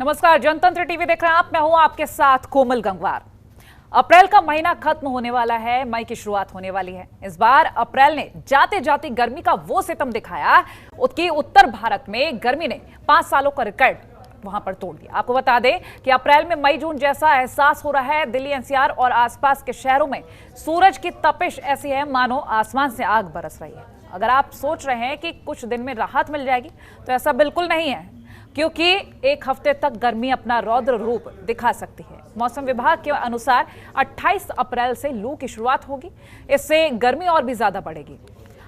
नमस्कार, जनतंत्र टीवी देख रहे हैं आप। मैं हूं आपके साथ कोमल गंगवार। अप्रैल का महीना खत्म होने वाला है, मई की शुरुआत होने वाली है। इस बार अप्रैल ने जाते जाते गर्मी का वो सितम दिखाया कि उत्तर भारत में गर्मी ने 5 सालों का रिकॉर्ड वहां पर तोड़ दिया। आपको बता दें कि अप्रैल में मई जून जैसा एहसास हो रहा है। दिल्ली एनसीआर और आसपास के शहरों में सूरज की तपिश ऐसी है मानो आसमान से आग बरस रही है। अगर आप सोच रहे हैं कि कुछ दिन में राहत मिल जाएगी तो ऐसा बिल्कुल नहीं है, क्योंकि एक हफ्ते तक गर्मी अपना रौद्र रूप दिखा सकती है। मौसम विभाग के अनुसार 28 अप्रैल से लू की शुरुआत होगी। इससे गर्मी और भी ज्यादा बढ़ेगी।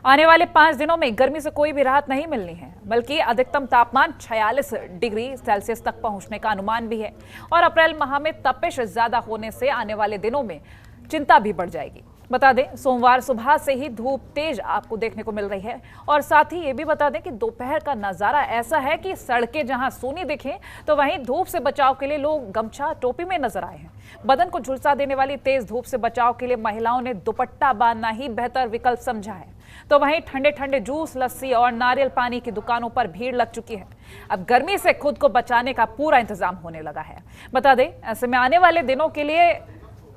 आने वाले 5 दिनों में गर्मी से कोई भी राहत नहीं मिलनी है, बल्कि अधिकतम तापमान 46 डिग्री सेल्सियस तक पहुंचने का अनुमान भी है। और अप्रैल माह में तपिश ज्यादा होने से आने वाले दिनों में चिंता भी बढ़ जाएगी। बता दें, सोमवार सुबह से ही धूप तेज आपको देखने को मिल रही है। और साथ ही ये भी बता दें कि दोपहर का नजारा ऐसा है कि सड़कें जहां सूनी दिखें तो वहीं धूप से बचाव के लिए लोग गमछा टोपी में नजर आए हैं। बदन को झुलसा देने वाली तेज धूप से बचाव के लिए महिलाओं ने दुपट्टा बांधना ही बेहतर विकल्प समझा है। तो वहीं ठंडे ठंडे जूस, लस्सी और नारियल पानी की दुकानों पर भीड़ लग चुकी है। अब गर्मी से खुद को बचाने का पूरा इंतजाम होने लगा है। बता दें, ऐसे में आने वाले दिनों के लिए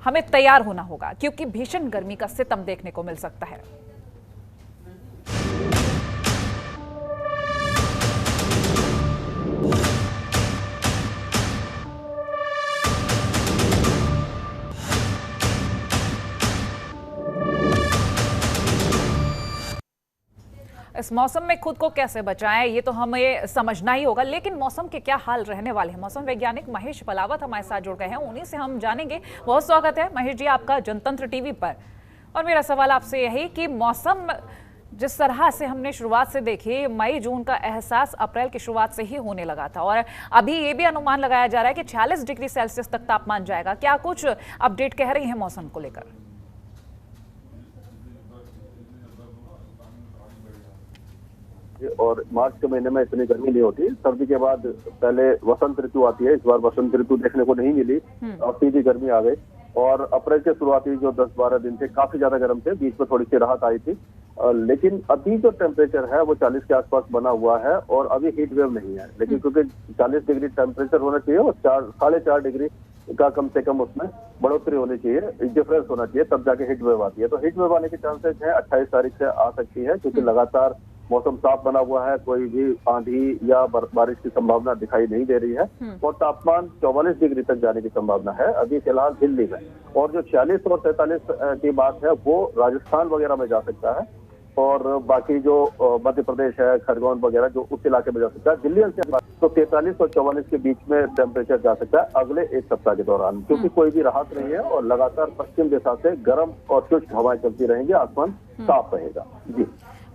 हमें तैयार होना होगा, क्योंकि भीषण गर्मी का सितम देखने को मिल सकता है। इस मौसम में खुद को कैसे बचाएं, ये तो हमें समझना ही होगा। लेकिन मौसम के क्या हाल रहने वाले हैं, मौसम वैज्ञानिक महेश पलावत हमारे साथ जुड़ गए हैं। उन्हीं से हम जानेंगे। बहुत स्वागत है महेश जी आपका जनतंत्र टीवी पर। और मेरा सवाल आपसे यही कि मौसम जिस तरह से हमने शुरुआत से देखी, मई जून का एहसास अप्रैल की शुरुआत से ही होने लगा था, और अभी ये भी अनुमान लगाया जा रहा है कि 46 डिग्री सेल्सियस तक तापमान जाएगा। क्या कुछ अपडेट कह रही है मौसम को लेकर? और मार्च के महीने में इतनी गर्मी नहीं होती। सर्दी के बाद पहले वसंत ऋतु आती है। इस बार वसंत ऋतु देखने को नहीं मिली और सीधी गर्मी आ गई। और अप्रैल के शुरुआती जो 10-12 दिन थे काफी ज्यादा गर्म थे, बीच में थोड़ी सी राहत आई थी। लेकिन अभी जो टेम्परेचर है वो 40 के आसपास बना हुआ है और अभी हीट वेव नहीं है। लेकिन क्योंकि 40 डिग्री टेम्परेचर होना चाहिए और 4-4.5 डिग्री का कम से कम उसमें बढ़ोतरी होनी चाहिए, डिफरेंस होना चाहिए, तब जाके हीट वेव आती है। तो हीट वेव आने के चांसेस है 28 तारीख से आ सकती है, क्योंकि लगातार मौसम साफ बना हुआ है। कोई भी आंधी या बारिश की संभावना दिखाई नहीं दे रही है और तापमान 44 डिग्री तक जाने की संभावना है अभी फिलहाल दिल्ली में। और जो 46 और 43 की बात है वो राजस्थान वगैरह में जा सकता है, और बाकी जो मध्य प्रदेश है, खरगोन वगैरह, जो उस इलाके में जा सकता है। दिल्ली से तो 43 और 44 के बीच में टेम्परेचर जा सकता है अगले एक सप्ताह के दौरान, क्योंकि कोई भी राहत नहीं है और लगातार पश्चिम दिशा से गर्म और शुष्क हवाएं चलती रहेंगी। आसमान साफ रहेगा। जी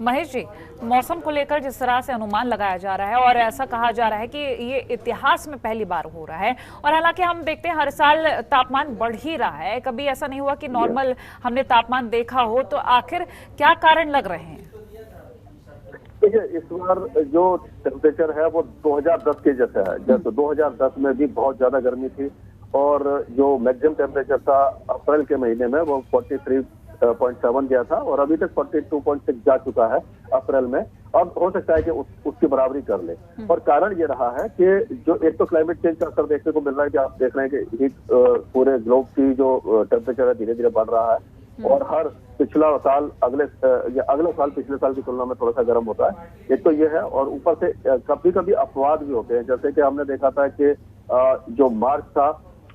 महेश जी, मौसम को लेकर जिस तरह से अनुमान लगाया जा रहा है और ऐसा कहा जा रहा है कि ये इतिहास में पहली बार हो रहा है, और हालांकि हम देखते हैं हर साल तापमान बढ़ ही रहा है, कभी ऐसा नहीं हुआ कि नॉर्मल हमने तापमान देखा हो, तो आखिर क्या कारण लग रहे हैं? देखिए, इस बार जो टेम्परेचर है वो 2010 के जैसा है। जैसे 2010 में भी बहुत ज्यादा गर्मी थी और जो मैक्सिमम टेम्परेचर था अप्रैल के महीने में वो 43.7 गया था और अभी तक 42.6 जा चुका है अप्रैल में। अब हो सकता है कि उसकी बराबरी कर ले। और कारण ये रहा है कि जो एक तो क्लाइमेट चेंज का असर देखने को मिल रहा है कि आप देख रहे हैं कि हीट पूरे ग्लोब की जो टेम्परेचर है धीरे धीरे बढ़ रहा है, और हर पिछला साल अगले साल पिछले साल की तुलना में थोड़ा सा गर्म होता है। एक तो ये है, और ऊपर से कभी कभी अपवाद भी होते हैं। जैसे कि हमने देखा था कि जो मार्च था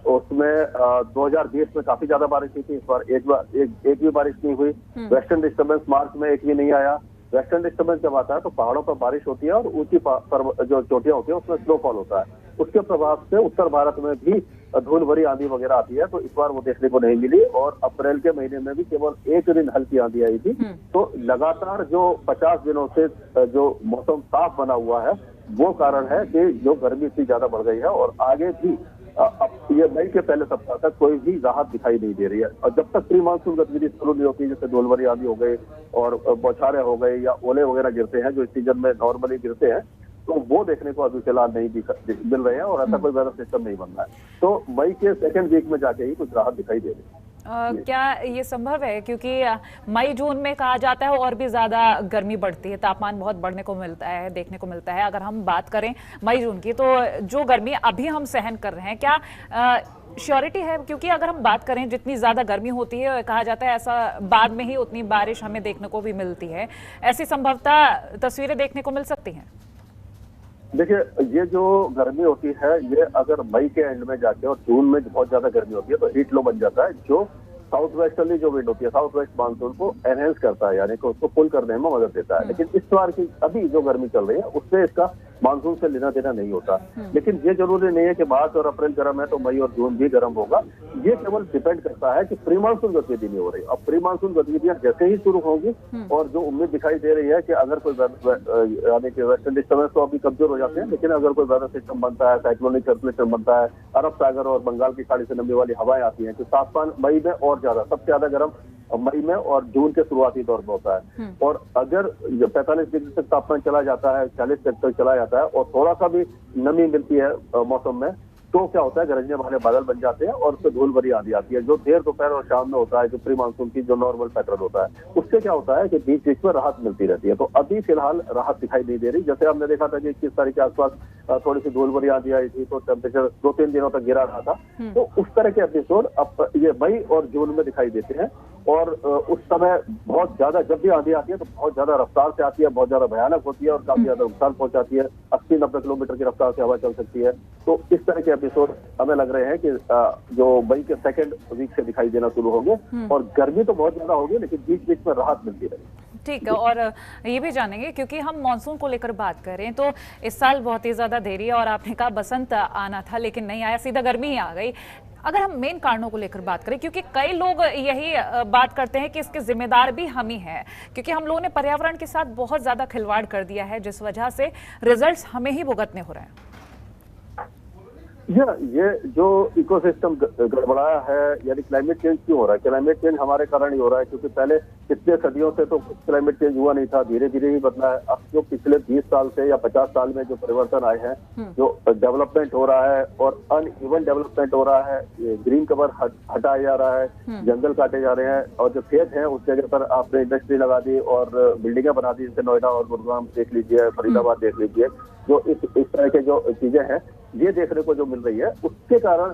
उसमें 2020 में काफी ज्यादा बारिश हुई थी। इस बार एक भी बारिश नहीं हुई। वेस्टर्न डिस्टर्बेंस मार्च में एक भी नहीं आया। वेस्टर्न डिस्टर्बेंस जब आता है तो पहाड़ों पर बारिश होती है और ऊंची जो चोटियां होती है उसमें स्नोफॉल होता है। उसके प्रभाव से उत्तर भारत में भी धूल भरी आंधी वगैरह आती है, तो इस बार वो देखने को नहीं मिली। और अप्रैल के महीने में भी केवल एक दिन हल्की आंधी आई थी। तो लगातार जो 50 दिनों से जो मौसम साफ बना हुआ है वो कारण है कि जो गर्मी इतनी ज्यादा बढ़ गई है। और आगे भी अब ये मई के पहले सप्ताह तक कोई भी राहत दिखाई नहीं दे रही है। और जब तक प्री मानसून गतिविधि शुरू नहीं होती, जैसे धूल भरी आंधी हो गई और बौछारें हो गई या ओले वगैरह गिरते हैं जो इस सीजन में नॉर्मली गिरते हैं, तो वो देखने को अभी फिलहाल नहीं मिल रहे हैं और ऐसा कोई वेदर सिस्टम नहीं बन रहा है। तो मई के सेकेंड वीक में जाके ही कुछ राहत दिखाई दे रही है। क्या ये संभव है, क्योंकि मई जून में कहा जाता है और भी ज्यादा गर्मी बढ़ती है, तापमान बहुत बढ़ने को मिलता है, देखने को मिलता है। अगर हम बात करें मई जून की, तो जो गर्मी अभी हम सहन कर रहे हैं, क्या श्योरिटी है? क्योंकि अगर हम बात करें, जितनी ज्यादा गर्मी होती है, कहा जाता है ऐसा बाद में ही उतनी बारिश हमें देखने को भी मिलती है। ऐसी संभवतः तस्वीरें देखने को मिल सकती हैं? देखिए, ये जो गर्मी होती है, ये अगर मई के एंड में जाके और जून में बहुत ज्यादा गर्मी होती है तो हीट लो बन जाता है, जो साउथ वेस्टर्ली जो विंड होती है, साउथ वेस्ट मानसून को एनहेंस करता है, यानी कि उसको पुल करने में मदद देता है। लेकिन इस बार की अभी जो गर्मी चल रही है उससे इसका मानसून से लेना देना नहीं होता। लेकिन ये जरूरी नहीं है कि मार्च और अप्रैल गर्म है तो मई और जून भी गर्म होगा। ये केवल डिपेंड करता है कि प्री मानसून गतिविधि नहीं हो रही। अब प्री मानसून गतिविधियां जैसे ही शुरू होंगी और जो उम्मीद दिखाई दे रही है कि अगर कोई यानी कि वेस्टर्न डिस्टर्बेंस तो अभी कमजोर हो जाते हैं, लेकिन अगर कोई वेदर सिस्टम बनता है, साइक्लोनिक सर्कुलेशन बनता है, अरब सागर और बंगाल की खाड़ी से नमी वाली हवाएं आती हैं, तो तापमान मई में और ज्यादा, सबसे ज्यादा गर्म मई में और जून के शुरुआती दौर में होता है। और अगर 45 डिग्री तक तापमान चला जाता है, 40 तक चला जाता है और थोड़ा सा भी नमी मिलती है मौसम में, तो क्या होता है, गरजने वाले बादल बन जाते हैं और उससे धूल भरी आंधी आती है, जो देर दोपहर और शाम में होता है, जो प्री मानसून की जो नॉर्मल पैटर्न होता है। उससे क्या होता है कि बीच बीच में राहत मिलती रहती है। तो अभी फिलहाल राहत दिखाई नहीं दे रही। जैसे हमने देखा था कि 21 तारीख के आसपास थोड़ी सी धूल भरी आंधी आई थी, तो टेम्परेचर 2-3 दिनों तक गिरा रहा था। तो उस तरह के एपिसोड अब ये मई और जून में दिखाई देते हैं। और उस समय बहुत ज्यादा, जब भी आंधी आती है तो बहुत ज्यादा रफ्तार से आती है, बहुत ज्यादा भयानक होती है और काफी ज्यादा नुकसान पहुंचाती है। 80-90 किलोमीटर की रफ्तार से हवा चल सकती है। तो इस तरह के एपिसोड हमें लग रहे हैं कि जो मई के सेकंड वीक से दिखाई देना शुरू होंगे। और गर्मी तो बहुत ज्यादा होगी, लेकिन बीच बीच में राहत मिलती रहेगी। ठीक है, और ये भी जानेंगे, क्योंकि हम मॉनसून को लेकर बात करें तो इस साल बहुत ही ज्यादा देरी है, और आपने कहा बसंत आना था लेकिन नहीं आया, सीधा गर्मी ही आ गई। अगर हम मेन कारणों को लेकर बात करें, क्योंकि कई लोग यही बात करते हैं कि इसके जिम्मेदार भी हम ही हैं, क्योंकि हम लोगों ने पर्यावरण के साथ बहुत ज्यादा खिलवाड़ कर दिया है, जिस वजह से रिजल्ट्स हमें ही भुगतने हो रहे हैं। ये जो इकोसिस्टम गड़बड़ाया है, यानी क्लाइमेट चेंज क्यों हो रहा है? क्लाइमेट चेंज हमारे कारण ही हो रहा है, क्योंकि पहले कितने सदियों से तो क्लाइमेट चेंज हुआ नहीं था, धीरे धीरे ही बदला है। अब जो पिछले 20 साल से या 50 साल में जो परिवर्तन आए हैं, जो डेवलपमेंट हो रहा है और अनइवन डेवलपमेंट हो रहा है, ग्रीन कवर हटाया जा रहा है, जंगल काटे जा रहे हैं, और जो खेत हैं उस जगह पर आपने इंडस्ट्री लगा दी और बिल्डिंगें बना दी, जैसे नोएडा और गुरुग्राम देख लीजिए, फरीदाबाद देख लीजिए। जो इस तरह के जो चीजें हैं ये देखने को जो मिल रही है, उसके कारण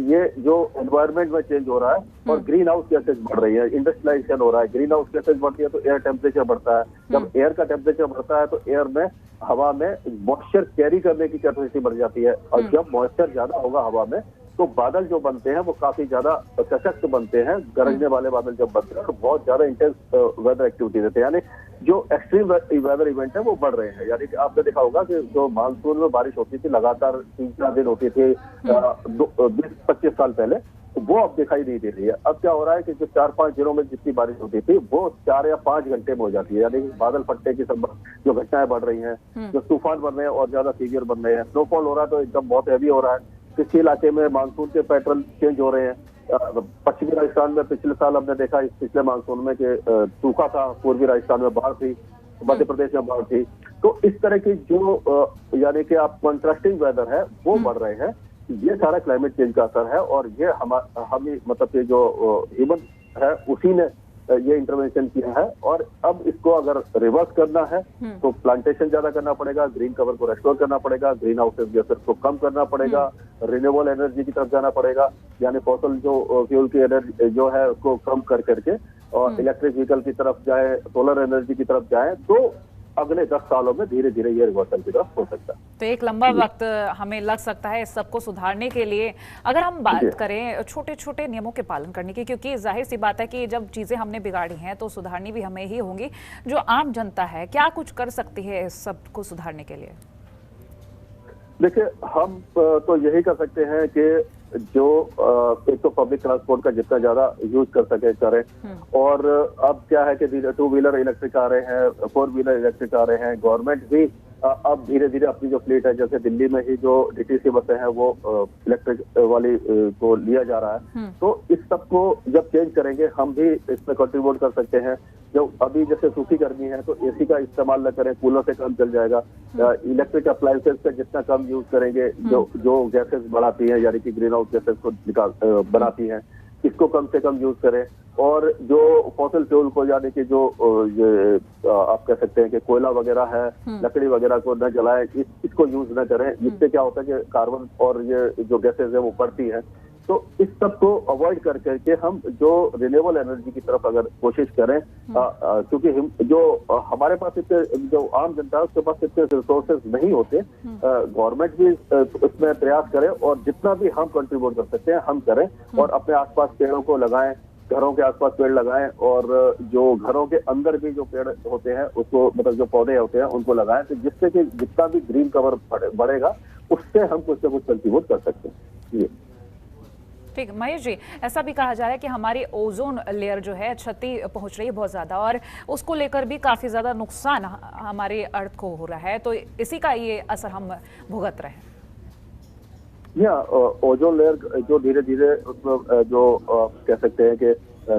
ये जो एनवायरनमेंट में चेंज हो रहा है और ग्रीन हाउस गैसेज बढ़ रही है, इंडस्ट्रियलाइजेशन हो रहा है, ग्रीन हाउस गैसेज बढ़ती है तो एयर टेम्परेचर बढ़ता है। जब एयर का टेम्परेचर बढ़ता है तो एयर में, हवा में मॉइस्चर कैरी करने की कैपेसिटी बढ़ जाती है, और जब मॉइस्चर ज्यादा होगा हवा में तो बादल जो बनते हैं वो काफी ज्यादा सशक्त बनते हैं। गरजने वाले बादल जब बनते हैं तो बहुत ज्यादा इंटेंस वेदर एक्टिविटी रहते हैं, यानी जो एक्सट्रीम वेदर इवेंट है वो बढ़ रहे हैं। यानी कि आपने देखा होगा कि जो मानसून में बारिश होती थी लगातार 3-4 दिन होती थी 20-25 साल पहले, वो अब दिखाई नहीं दे रही है। अब क्या हो रहा है कि जो 4-5 दिनों में जितनी बारिश होती थी वो 4 या 5 घंटे में हो जाती है। यानी कि बादल फटने की सब जो घटनाएं बढ़ रही हैं, जो तूफान बन रहे हैं और ज्यादा सीवियर बन रहे हैं, स्नोफॉल हो रहा है तो एकदम बहुत हैवी हो रहा है। किसी इलाके में मानसून के पैटर्न चेंज हो रहे हैं। पश्चिमी राजस्थान में पिछले साल हमने देखा, इस पिछले मानसून में कि सूखा था, पूर्वी राजस्थान में बाढ़ थी, मध्य प्रदेश में बाढ़ थी। तो इस तरह की जो यानी कि आप कंट्रास्टिंग वेदर है वो बढ़ रहे हैं। ये सारा क्लाइमेट चेंज का असर है, और ये हम मतलब कि जो ह्यूमन है उसी ने ये इंटरवेंशन किया है। और अब इसको अगर रिवर्स करना है तो प्लांटेशन ज्यादा करना पड़ेगा, ग्रीन कवर को रेस्टोर करना पड़ेगा, ग्रीन हाउस गैसेस को कम करना पड़ेगा, रिन्यूएबल एनर्जी की तरफ जाना पड़ेगा, यानी फॉसल जो फ्यूल की एनर्जी जो है उसको कम कर करके और इलेक्ट्रिक व्हीकल की तरफ जाए, सोलर एनर्जी की तरफ जाए, तो अगले 10 सालों में धीरे धीरे ये रिवर्सल की तरफ हो सकता है। तो एक लंबा वक्त हमें लग सकता है इस सबको सुधारने के लिए। अगर हम बात करें छोटे छोटे नियमों के पालन करने की, क्योंकि जाहिर सी बात है कि जब चीजें हमने बिगाड़ी हैं तो सुधारनी भी हमें ही होंगी। जो आम जनता है क्या कुछ कर सकती है इस सब को सुधारने के लिए? देखिए, हम तो यही कर सकते हैं कि जो एक तो पब्लिक ट्रांसपोर्ट का जितना ज्यादा यूज कर सके करें। और अब क्या है कि 2 व्हीलर इलेक्ट्रिक आ रहे हैं, 4 व्हीलर इलेक्ट्रिक आ रहे हैं। गवर्नमेंट भी अब धीरे धीरे अपनी जो फ्लीट है, जैसे दिल्ली में ही जो डीटीसी बसें हैं वो इलेक्ट्रिक वाली को लिया जा रहा है। तो इस सब को जब चेंज करेंगे हम भी इसमें कंट्रीब्यूट कर सकते हैं। जो अभी जैसे सूखी गर्मी है तो एसी का इस्तेमाल न करें, कूलर से काम चल जाएगा। इलेक्ट्रिक अप्लायंसेस का जितना कम यूज करेंगे, जो गैसेस बढ़ाती है, यानी कि ग्रीन हाउस गैसेस को बनाती हैं, इसको कम से कम यूज करें। और जो फॉसिल फ्यूल को, यानी कि जो ये आप कह सकते हैं कि कोयला वगैरह है, लकड़ी वगैरह को न जलाएं, इसको यूज न करें। जिससे क्या होता है कि कार्बन और ये जो गैसेज है वो बढ़ती है। तो इस सब को अवॉइड कर करके हम जो रिन्यूएबल एनर्जी की तरफ अगर कोशिश करें, क्योंकि जो हमारे पास इतने, जो आम जनता है उसके पास इतने रिसोर्सेज नहीं होते। गवर्नमेंट भी इसमें प्रयास करे और जितना भी हम कंट्रीब्यूट कर सकते हैं हम करें, और अपने आसपास पेड़ों को लगाएं, घरों के आसपास पेड़ लगाएं, और जो घरों के अंदर भी जो पेड़ होते हैं उसको, मतलब जो पौधे होते हैं उनको लगाएं, तो जिससे कि जितना भी ग्रीन कवर बढ़ेगा उससे हम कुछ ना कुछ कंट्रीब्यूट कर सकते हैं। ये ठीक, महेश जी, ऐसा भी कहा जा रहा है कि हमारी ओजोन लेयर जो है क्षति पहुंच रही है बहुत ज्यादा, और उसको लेकर भी काफी ज्यादा नुकसान हमारे अर्थ को हो रहा है, तो इसी का ये असर हम भुगत रहे हैं। या ओजोन लेयर जो धीरे धीरे उसमें जो कह सकते हैं कि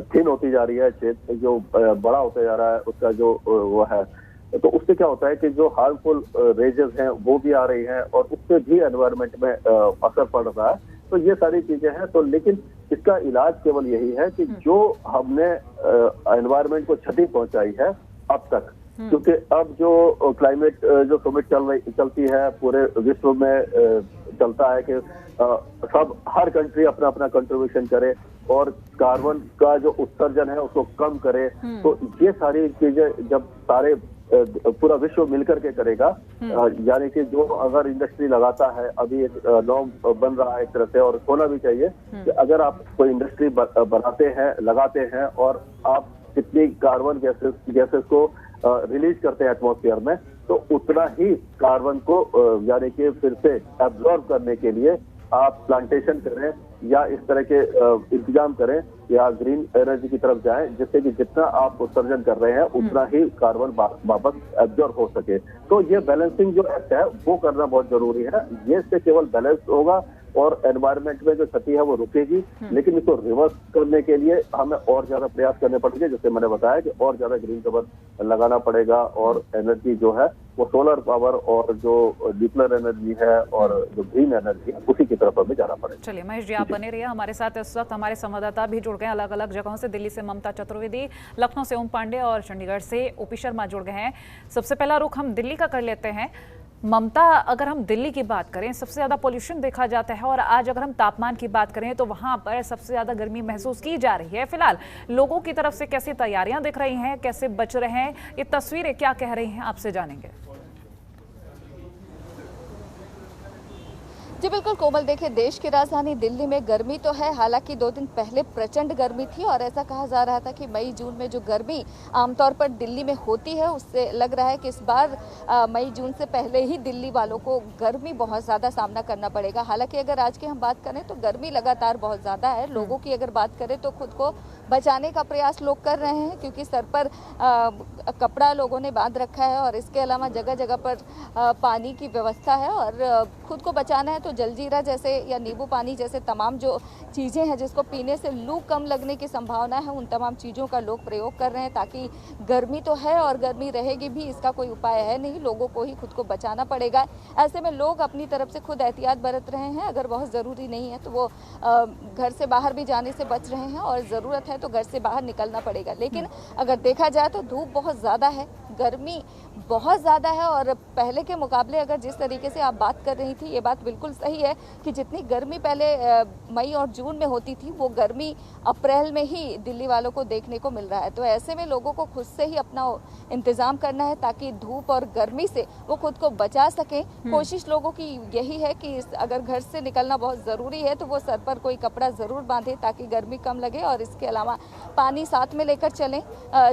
थिन होती जा रही है, क्षेत्र जो बड़ा होता जा रहा है उसका जो वो है, तो उससे क्या होता है कि जो हार्मफुल रेजेस हैं वो भी आ रही हैं, और उससे भी एनवायरनमेंट में असर पड़ रहा है। तो ये सारी चीजें हैं। तो लेकिन इसका इलाज केवल यही है कि जो हमने एनवायरनमेंट को क्षति पहुंचाई है अब तक, क्योंकि अब जो क्लाइमेट जो समिट चलती है पूरे विश्व में, चलता है कि सब हर कंट्री अपना अपना कंट्रीब्यूशन करे और कार्बन का जो उत्सर्जन है उसको कम करे। तो ये सारी चीजें जब सारे पूरा विश्व मिलकर के करेगा, यानी कि जो अगर इंडस्ट्री लगाता है, अभी एक नॉर्म बन रहा है एक तरह से, और होना भी चाहिए कि अगर आप कोई इंडस्ट्री बनाते हैं, लगाते हैं, और आप कितनी कार्बन गैसेस को रिलीज करते हैं एटमॉस्फेयर में, तो उतना ही कार्बन को यानी कि फिर से एब्जॉर्ब करने के लिए आप प्लांटेशन करें या इस तरह के इंतजाम करें या ग्रीन एनर्जी की तरफ जाएं, जिससे कि जितना आप उत्सर्जन कर रहे हैं उतना ही कार्बन वापस एब्जॉर्ब हो सके। तो ये बैलेंसिंग जो एक्ट है वो करना बहुत जरूरी है। ये से केवल बैलेंस होगा और एनवायरनमेंट में जो क्षति है वो रुकेगी, लेकिन इसको रिवर्स करने के लिए हमें और ज्यादा प्रयास करने पड़ेंगे। जैसे मैंने बताया कि और ज्यादा ग्रीन कवर लगाना पड़ेगा, और एनर्जी जो है वो सोलर पावर और जो न्यूक्लियर एनर्जी है और जो ग्रीन एनर्जी है उसी की तरफ हमें जाना पड़ेगा। चलिए महेश जी, आप बने रहिए हमारे साथ। इस वक्त हमारे संवाददाता भी जुड़ गए अलग अलग जगहों से। दिल्ली से ममता चतुर्वेदी, लखनऊ से ओम पांडे और चंडीगढ़ से ओपी शर्मा जुड़ गए हैं। सबसे पहला रुख हम दिल्ली का कर लेते हैं। ममता, अगर हम दिल्ली की बात करें, सबसे ज़्यादा पोल्यूशन देखा जाता है, और आज अगर हम तापमान की बात करें तो वहाँ पर सबसे ज़्यादा गर्मी महसूस की जा रही है। फिलहाल लोगों की तरफ से कैसी तैयारियां दिख रही हैं, कैसे बच रहे हैं, ये तस्वीरें क्या कह रही हैं, आपसे जानेंगे। जी बिल्कुल कोमल, देखिए देश की राजधानी दिल्ली में गर्मी तो है, हालांकि 2 दिन पहले प्रचंड गर्मी थी और ऐसा कहा जा रहा था कि मई जून में जो गर्मी आमतौर पर दिल्ली में होती है उससे लग रहा है कि इस बार मई जून से पहले ही दिल्ली वालों को गर्मी बहुत ज़्यादा सामना करना पड़ेगा। हालांकि अगर आज की हम बात करें तो गर्मी लगातार बहुत ज़्यादा है। लोगों की अगर बात करें तो खुद को बचाने का प्रयास लोग कर रहे हैं, क्योंकि सर पर कपड़ा लोगों ने बांध रखा है और इसके अलावा जगह जगह पर पानी की व्यवस्था है, और खुद को बचाना है तो जलजीरा जैसे या नींबू पानी जैसे तमाम जो चीज़ें हैं जिसको पीने से लू कम लगने की संभावना है, उन तमाम चीज़ों का लोग प्रयोग कर रहे हैं, ताकि गर्मी तो है और गर्मी रहेगी भी, इसका कोई उपाय है नहीं, लोगों को ही खुद को बचाना पड़ेगा। ऐसे में लोग अपनी तरफ से खुद एहतियात बरत रहे हैं। अगर बहुत ज़रूरी नहीं है तो वो घर से बाहर भी जाने से बच रहे हैं, और ज़रूरत है तो घर से बाहर निकलना पड़ेगा। लेकिन अगर देखा जाए तो धूप बहुत ज़्यादा है, गर्मी बहुत ज़्यादा है, और पहले के मुकाबले अगर जिस तरीके से आप बात कर रही थी, ये बात बिल्कुल सही है कि जितनी गर्मी पहले मई और जून में होती थी वो गर्मी अप्रैल में ही दिल्ली वालों को देखने को मिल रहा है। तो ऐसे में लोगों को खुद से ही अपना इंतज़ाम करना है ताकि धूप और गर्मी से वो खुद को बचा सकें। कोशिश लोगों की यही है कि अगर घर से निकलना बहुत ज़रूरी है तो वो सर पर कोई कपड़ा ज़रूर बांधे ताकि गर्मी कम लगे, और इसके अलावा पानी साथ में लेकर चलें,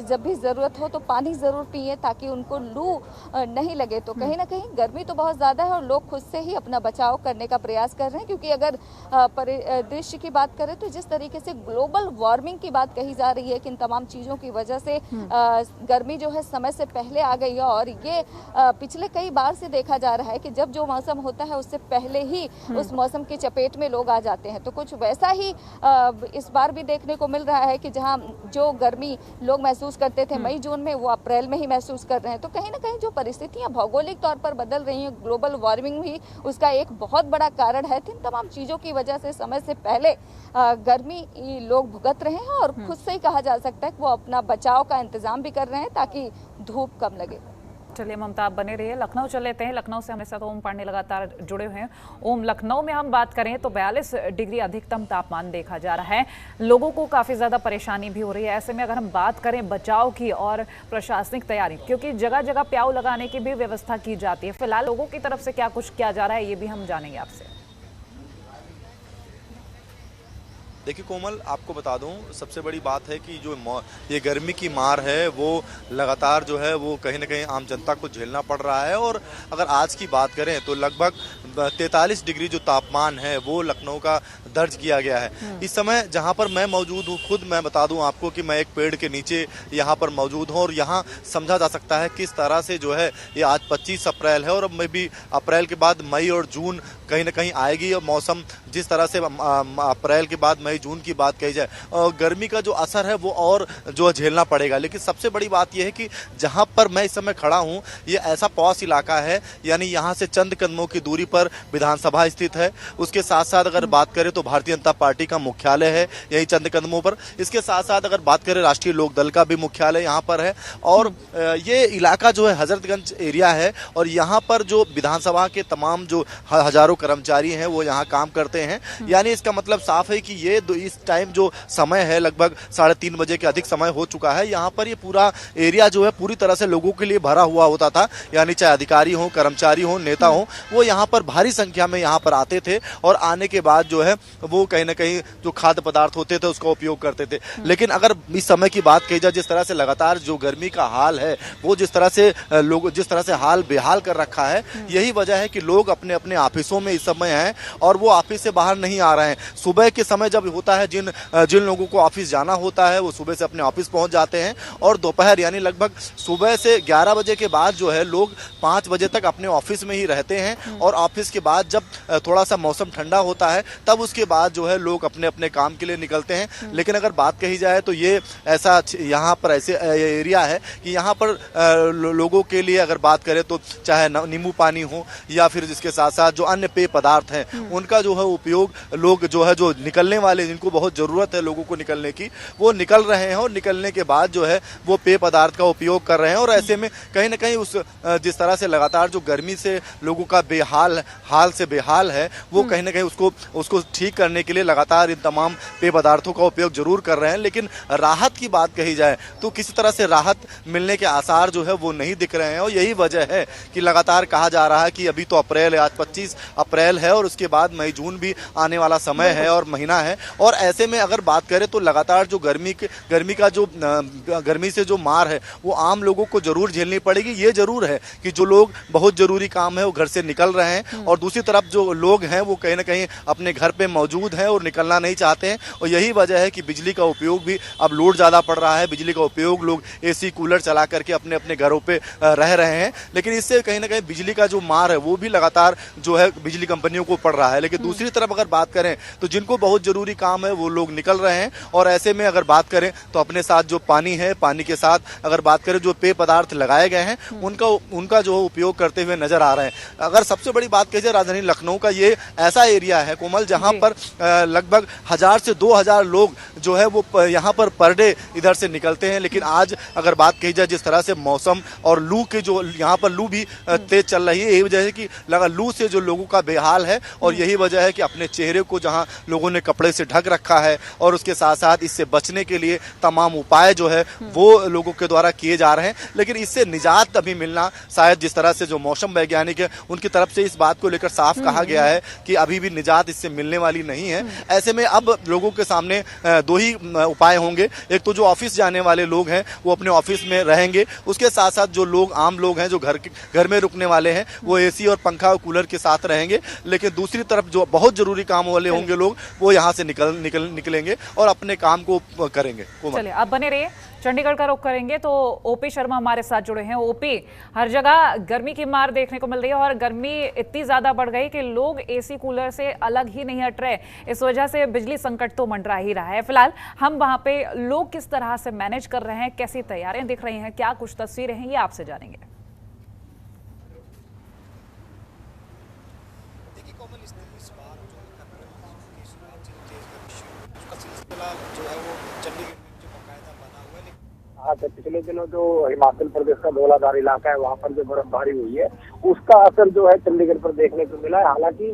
जब भी ज़रूरत हो तो पानी ज़रूर पिए ताकि उनको लू नहीं लगे। तो कहीं ना कहीं गर्मी तो बहुत ज़्यादा है और लोग खुद से ही अपना बचाव करने का प्रयास कर रहे हैं, क्योंकि अगर परिदृश्य की बात करें तो जिस तरीके से ग्लोबल वार्मिंग की बात कही जा रही है कि इन तमाम चीज़ों की वजह से गर्मी जो है समय से पहले आ गई है, और ये पिछले कई बार से देखा जा रहा है कि जब जो मौसम होता है उससे पहले ही उस मौसम की चपेट में लोग आ जाते हैं। तो कुछ वैसा ही इस बार भी देखने को मिल रहा है कि जहाँ जो गर्मी लोग महसूस करते थे मई जून में, वो अप्रैल में ही महसूस कर रहे हैं। तो कहीं ना कहीं जो परिस्थितियाँ भौगोलिक तौर पर बदल रही हैं, ग्लोबल वार्मिंग भी उसका एक बहुत बहुत बड़ा कारण है। इन तमाम चीज़ों की वजह से समय से पहले गर्मी लोग भुगत रहे हैं और खुद से ही कहा जा सकता है कि वो अपना बचाव का इंतजाम भी कर रहे हैं ताकि धूप कम लगे। चलिए ममता, आप बने रहिए। लखनऊ चल लेते हैं। लखनऊ से हमारे साथ ओम पांडे लगातार जुड़े हुए हैं। ओम, लखनऊ में हम बात करें तो 42 डिग्री अधिकतम तापमान देखा जा रहा है। लोगों को काफ़ी ज़्यादा परेशानी भी हो रही है। ऐसे में अगर हम बात करें बचाव की और प्रशासनिक तैयारी, क्योंकि जगह जगह प्याऊ लगाने की भी व्यवस्था की जाती है, फिलहाल लोगों की तरफ से क्या कुछ किया जा रहा है ये भी हम जानेंगे आपसे। देखिए कोमल, आपको बता दूं, सबसे बड़ी बात है कि जो ये गर्मी की मार है वो लगातार जो है वो कहीं ना कहीं आम जनता को झेलना पड़ रहा है। और अगर आज की बात करें तो लगभग 43 डिग्री जो तापमान है वो लखनऊ का दर्ज किया गया है। इस समय जहां पर मैं मौजूद हूं, खुद मैं बता दूं आपको कि मैं एक पेड़ के नीचे यहां पर मौजूद हूं और यहां समझा जा सकता है किस तरह से जो है ये आज 25 अप्रैल है और अब भी अप्रैल के बाद मई और जून कहीं ना कहीं आएगी। और मौसम जिस तरह से अप्रैल के बाद मई जून की बात कही जाए, गर्मी का जो असर है वो और जो झेलना पड़ेगा। लेकिन सबसे बड़ी बात यह है कि जहां पर मैं इस समय खड़ा हूं ये ऐसा पॉस इलाका है, यानी यहां से चंद कदमों की दूरी पर विधानसभा स्थित है। उसके साथ साथ अगर बात करें तो भारतीय जनता पार्टी का मुख्यालय है यही चंद कदमों पर। इसके साथ साथ अगर बात करें राष्ट्रीय लोक दल का भी मुख्यालय यहाँ पर है। और ये इलाका जो है हजरतगंज एरिया है और यहाँ पर जो विधानसभा के तमाम जो हजारों कर्मचारी हैं वो यहाँ काम करते हैं। यानी इसका मतलब साफ है कि ये इस टाइम जो समय है लगभग 3:30 बजे के अधिक समय हो चुका है। यहाँ पर ये पूरा एरिया जो है पूरी तरह से लोगों के लिए भरा हुआ होता था। यानी चाहे अधिकारी हो, कर्मचारी हो, नेता हो, वो यहाँ पर भारी संख्या में यहाँ पर आते थे और आने के बाद जो है वो कहीं ना कहीं जो खाद्य पदार्थ होते थे उसका उपयोग करते थे। लेकिन अगर इस समय की बात कही जाए, जिस तरह से लगातार जो गर्मी का हाल है वो जिस तरह से हाल बेहाल कर रखा है, यही वजह है कि लोग अपने अपने ऑफिसों में इस समय हैं और वो ऑफिस से बाहर नहीं आ रहे हैं। सुबह के समय जब होता है, जिन लोगों को ऑफिस जाना होता है वो सुबह से अपने ऑफिस पहुंच जाते हैं और दोपहर यानी लगभग सुबह से 11 बजे के बाद जो है लोग 5 बजे तक अपने ऑफिस में ही रहते हैं। और ऑफिस के बाद जब थोड़ा सा मौसम ठंडा होता है तब उसके बाद जो है लोग अपने अपने काम के लिए निकलते हैं। लेकिन अगर बात कही जाए तो ये ऐसा यहाँ पर ऐसे एरिया है कि यहाँ पर लोगों के लिए अगर बात करें तो चाहे नींबू पानी हो या फिर जिसके साथ साथ जो अन्य पेय पदार्थ हैं उनका जो है उपयोग लोग जो है, जो निकलने वाले जिनको बहुत ज़रूरत है लोगों को निकलने की, वो निकल रहे हैं और निकलने के बाद जो है वो पेय पदार्थ का उपयोग कर रहे हैं। और ऐसे में कहीं ना कहीं उस जिस तरह से लगातार जो गर्मी से लोगों का हाल से बेहाल है वो कहीं ना कहीं उसको ठीक करने के लिए लगातार इन तमाम पेय पदार्थों का उपयोग जरूर कर रहे हैं। लेकिन राहत की बात कही जाए तो किसी तरह से राहत मिलने के आसार जो है वो नहीं दिख रहे हैं। और यही वजह है कि लगातार कहा जा रहा है कि अभी तो अप्रैल है, आज 25 अप्रैल है और उसके बाद मई जून भी आने वाला समय है और महीना है। और ऐसे में अगर बात करें तो लगातार जो गर्मी से जो मार है वो आम लोगों को जरूर झेलनी पड़ेगी। ये जरूर है कि जो लोग बहुत जरूरी काम है वो घर से निकल रहे हैं और दूसरी तरफ जो लोग हैं वो कहीं ना कहीं अपने घर पे मौजूद हैं और निकलना नहीं चाहते हैं। और यही वजह है कि बिजली का उपयोग भी अब लोड ज़्यादा पड़ रहा है। बिजली का उपयोग लोग एसी कूलर चला करके अपने अपने घरों पे रह रहे हैं। लेकिन इससे कहीं ना कहीं बिजली का जो मार है वो भी लगातार जो है बिजली कंपनियों को पड़ रहा है। लेकिन दूसरी तरफ अगर बात करें तो जिनको बहुत जरूरी काम है वो लोग निकल रहे हैं। और ऐसे में अगर बात करें तो अपने साथ जो पानी है, पानी के साथ अगर बात करें जो पेय पदार्थ लगाए गए हैं उनका जो उपयोग करते हुए नजर आ रहे हैं। अगर सबसे बड़ी बात कही जाए, राजधानी लखनऊ का ये ऐसा एरिया है कोमल जहां पर लगभग 1000 से 2000 लोग जो है वो यहाँ पर पर डे इधर से निकलते हैं। लेकिन आज अगर बात कही जाए जिस तरह से मौसम और लू के जो यहाँ पर लू भी तेज चल रही है, यही वजह है कि लू से जो लोगों का बेहाल है। और यही वजह है कि अपने चेहरे को जहाँ लोगों ने कपड़े से ढक रखा है और उसके साथ साथ इससे बचने के लिए तमाम उपाय जो है वो लोगों के द्वारा किए जा रहे हैं। लेकिन इससे निजात अभी मिलना शायद जिस तरह से जो मौसम वैज्ञानिक है उनकी तरफ से इस बात को लेकर साफ कहा गया है कि अभी भी निजात इससे मिलने वाली नहीं है। ऐसे में अब लोगों के सामने दो ही उपाय होंगे। एक तो जो ऑफिस जाने वाले लोग हैं वो अपने ऑफिस में रहेंगे, उसके साथ साथ जो लोग आम लोग हैं जो घर में रुकने वाले हैं वो एसी और पंखा और कूलर के साथ रहेंगे। लेकिन दूसरी तरफ जो बहुत जरूरी काम वाले होंगे लोग वो यहाँ से निकलेंगे और अपने काम को करेंगे। चलिए आप बने रहिए। चंडीगढ़ का रुख करेंगे तो ओपी शर्मा हमारे साथ जुड़े हैं। ओपी, हर जगह गर्मी की मार देखने को मिल रही है और गर्मी इतनी ज्यादा बढ़ गई कि लोग एसी कूलर से अलग ही नहीं हट रहे। इस वजह से बिजली संकट तो मंडरा ही रहा है। फिलहाल हम वहां पे लोग किस तरह से मैनेज कर रहे हैं, कैसी तैयारियां दिख रही हैं, क्या कुछ तस्वीरें हैं, ये आपसे जानेंगे। पिछले दिनों जो हिमाचल प्रदेश का धौलाधार इलाका है वहाँ पर जो बर्फबारी हुई है उसका असर जो है चंडीगढ़ पर देखने को मिला है। हालांकि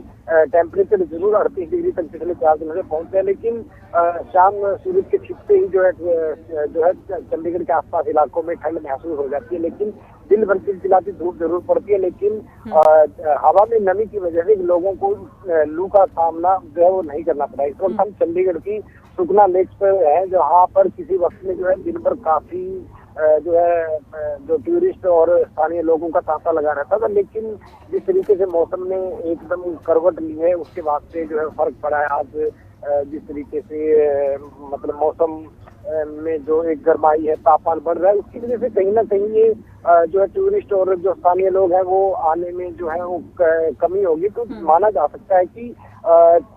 टेम्परेचर जरूर 38 डिग्री तक पिछले 4 दिनों से पहुंचे हैं, लेकिन शाम सूरज के छिपते ही जो है चंडीगढ़ के आसपास इलाकों में ठंड महसूस हो जाती है, लेकिन दिन भर चिलचिलाती धूप जरूर पड़ती है। लेकिन हवा में नमी की वजह से लोगों को लू का सामना जो है वो नहीं करना पड़ा। इस वक्त हम चंडीगढ़ की सुखना लेक पर है, जहाँ पर किसी वक्त में जो है दिन भर काफी जो टूरिस्ट और स्थानीय लोगों का तांता लगा रहता था, लेकिन जिस तरीके से मौसम ने एकदम करवट ली है उसके बाद से जो है फर्क पड़ा है। आज जिस तरीके से मतलब मौसम में जो एक गर्माई है, तापमान बढ़ रहा है, उसकी वजह से कहीं ना कहीं ये जो है टूरिस्ट और जो स्थानीय लोग हैं वो आने में जो है वो कमी होगी। तो माना जा सकता है कि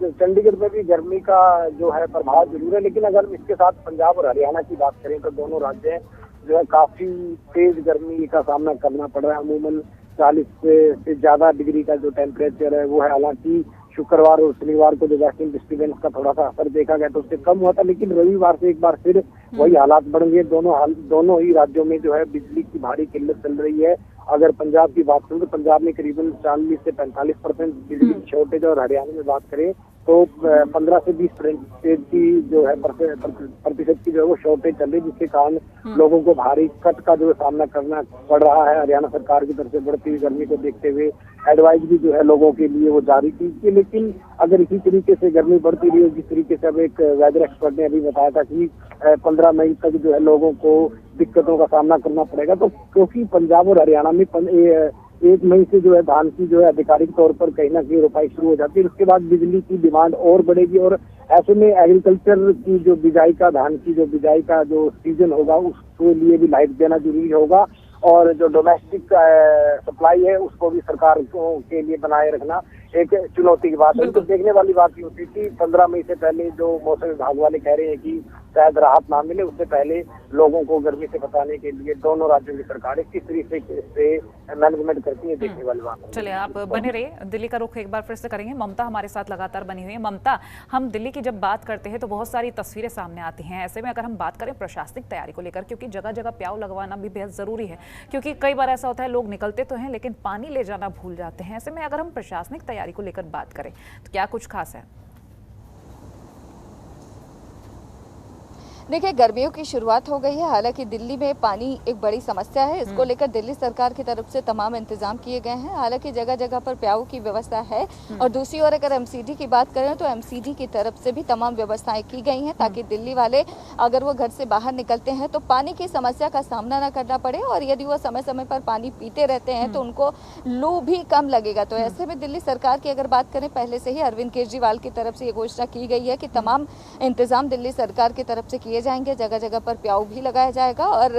चंडीगढ़ में भी गर्मी का जो है प्रभाव जरूर है, लेकिन अगर इसके साथ पंजाब और हरियाणा की बात करें तो दोनों राज्य जो है काफी तेज गर्मी का सामना करना पड़ रहा है। अमूमन 40 से ज्यादा डिग्री का जो टेम्परेचर है वो है। हालांकि शुक्रवार और शनिवार को जो वेस्टर्न डिस्टर्बेंस का थोड़ा सा असर देखा गया तो उससे कम हुआ था, लेकिन रविवार से एक बार फिर वही हालात बढ़ गए। दोनों ही राज्यों में जो है बिजली की भारी किल्लत चल रही है। अगर पंजाब की बात करें तो पंजाब में करीबन 40 से 45% बिजली शॉर्टेज, और हरियाणा में बात करें तो 15 से 20% की जो है प्रतिशत की जो है वो शॉर्टेज चल रही है, जिसके कारण लोगों को भारी कट का जो है सामना करना पड़ रहा है। हरियाणा सरकार की तरफ से बढ़ती हुई गर्मी को देखते हुए एडवाइस भी जो है लोगों के लिए वो जारी की थी। लेकिन अगर इसी तरीके से गर्मी बढ़ती रही, जिस तरीके से अब एक वेदर एक्सपर्ट ने अभी बताया था कि 15 मई तक जो है लोगों को दिक्कतों का सामना करना पड़ेगा, तो क्योंकि पंजाब और हरियाणा में 1 मई से जो है धान की जो है आधिकारिक तौर पर कहीं ना कहीं रोपाई शुरू हो जाती है। उसके बाद बिजली की डिमांड और बढ़ेगी, और ऐसे में एग्रीकल्चर की जो बिजाई का धान की जो बिजाई का जो सीजन होगा उसके लिए भी लाइट देना जरूरी होगा, और जो डोमेस्टिक सप्लाई है उसको भी सरकार के लिए बनाए रखना एक चुनौती की बात है। तो देखने वाली बात ये होती थी 15 मई से पहले जो मौसम विभाग वाले कह रहे हैं कि शायद राहत ना मिले, उससे पहले लोगों को गर्मी से बचाने के लिए दोनों राज्यों की सरकारें किस तरीके से मैनेजमेंट करती है, देखने वाली बात है। चलिए आप बने रहिए, दिल्ली का रुख एक बार फिर से करेंगे। ममता हमारे साथ लगातार बनी हुई है। ममता, हम दिल्ली की जब बात करते हैं तो बहुत सारी तस्वीरें सामने आती हैं। ऐसे में अगर हम बात करें प्रशासनिक तैयारी को लेकर, क्योंकि जगह जगह प्याऊ लगवाना भी बेहद जरूरी है, क्योंकि कई बार ऐसा होता है लोग निकलते तो हैं लेकिन पानी ले जाना भूल जाते हैं। ऐसे में अगर हम प्रशासनिक तैयारी को लेकर बात करें तो क्या कुछ खास है? देखिए, गर्मियों की शुरुआत हो गई है। हालांकि दिल्ली में पानी एक बड़ी समस्या है, इसको लेकर दिल्ली सरकार की तरफ से तमाम इंतजाम किए गए हैं। हालांकि जगह जगह पर प्याऊ की व्यवस्था है, और दूसरी ओर अगर एमसीडी की बात करें तो एमसीडी की तरफ से भी तमाम व्यवस्थाएं की गई हैं, ताकि दिल्ली वाले अगर वो घर से बाहर निकलते हैं तो पानी की समस्या का सामना न करना पड़े, और यदि वो समय समय पर पानी पीते रहते हैं तो उनको लू भी कम लगेगा। तो ऐसे में दिल्ली सरकार की अगर बात करें, पहले से ही अरविंद केजरीवाल की तरफ से ये घोषणा की गई है कि तमाम इंतजाम दिल्ली सरकार की तरफ से किए जाएंगे। जगह जगह पर प्याऊ भी लगाया जाएगा, और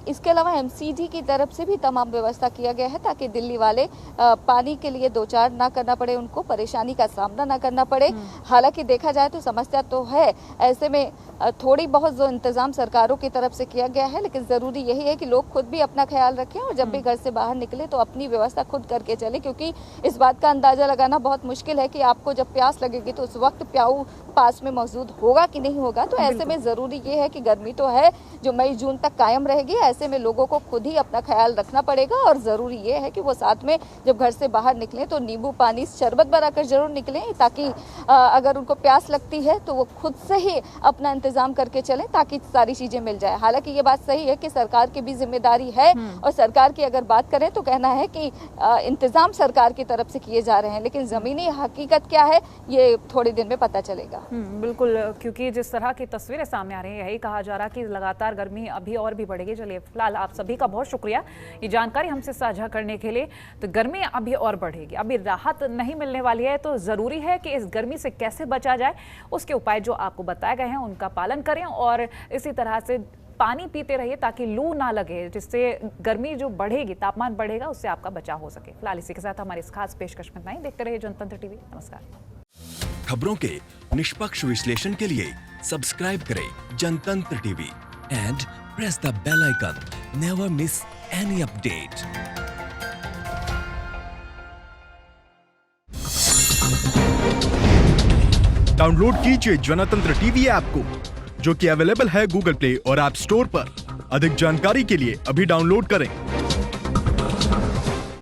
इसके अलावा एमसीडी की तरफ से भी तमाम व्यवस्था किया गया है, ताकि दिल्ली वाले पानी के लिए दो चार ना करना पड़े, उनको परेशानी का सामना ना करना पड़े। हालांकि देखा जाए तो समस्या तो है, ऐसे में थोड़ी बहुत जो इंतजाम सरकारों की तरफ से किया गया है, लेकिन जरूरी यही है कि लोग खुद भी अपना ख्याल रखें, और जब भी घर से बाहर निकले तो अपनी व्यवस्था खुद करके चले, क्योंकि इस बात का अंदाजा लगाना बहुत मुश्किल है कि आपको जब प्यास लगेगी तो उस वक्त प्याऊ पास में मौजूद होगा कि नहीं होगा। तो ऐसे में जरूरी ये है कि गर्मी तो है जो मई जून तक कायम रहेगी, ऐसे में लोगों को खुद ही अपना ख्याल रखना पड़ेगा, और जरूरी ये है कि वो साथ में जब घर से बाहर निकलें तो नींबू पानी शरबत बनाकर जरूर निकलें, ताकि अगर उनको प्यास लगती है तो वो खुद से ही अपना इंतजाम करके चलें, ताकि सारी चीजें मिल जाए। हालांकि ये बात सही है कि सरकार की भी जिम्मेदारी है, और सरकार की अगर बात करें तो कहना है कि इंतजाम सरकार की तरफ से किए जा रहे हैं, लेकिन जमीनी हकीकत क्या है ये थोड़े दिन में पता चलेगा। बिल्कुल, क्योंकि जिस तरह की तस्वीरें सामने आ रही है यही कहा जा रहा कि लगातार गर्मी अभी और भी बढ़ेगी। चलिए, फिलहाल आप सभी का बहुत शुक्रिया ये जानकारी हमसे साझा करने के लिए। तो गर्मी अभी और बढ़ेगी, अभी राहत नहीं मिलने वाली है, तो ज़रूरी है कि इस गर्मी से कैसे बचा जाए, उसके उपाय जो आपको बताए गए हैं उनका पालन करें, और इसी तरह से पानी पीते रहिए ताकि लू ना लगे, जिससे गर्मी जो बढ़ेगी, तापमान बढ़ेगा, उससे आपका बचाव हो सके। फिलहाल इसी के साथ हमारे इस खास पेशकश में इतना ही। देखते रहिए जनतंत्र टीवी। नमस्कार। खबरों के निष्पक्ष विश्लेषण के लिए सब्सक्राइब करें Jantantra TV and press the bell icon. Never miss any update. Download कीजिए जनतंत्र टीवी ऐप को, जो कि अवेलेबल है गूगल प्ले और ऐप स्टोर पर। अधिक जानकारी के लिए अभी डाउनलोड करें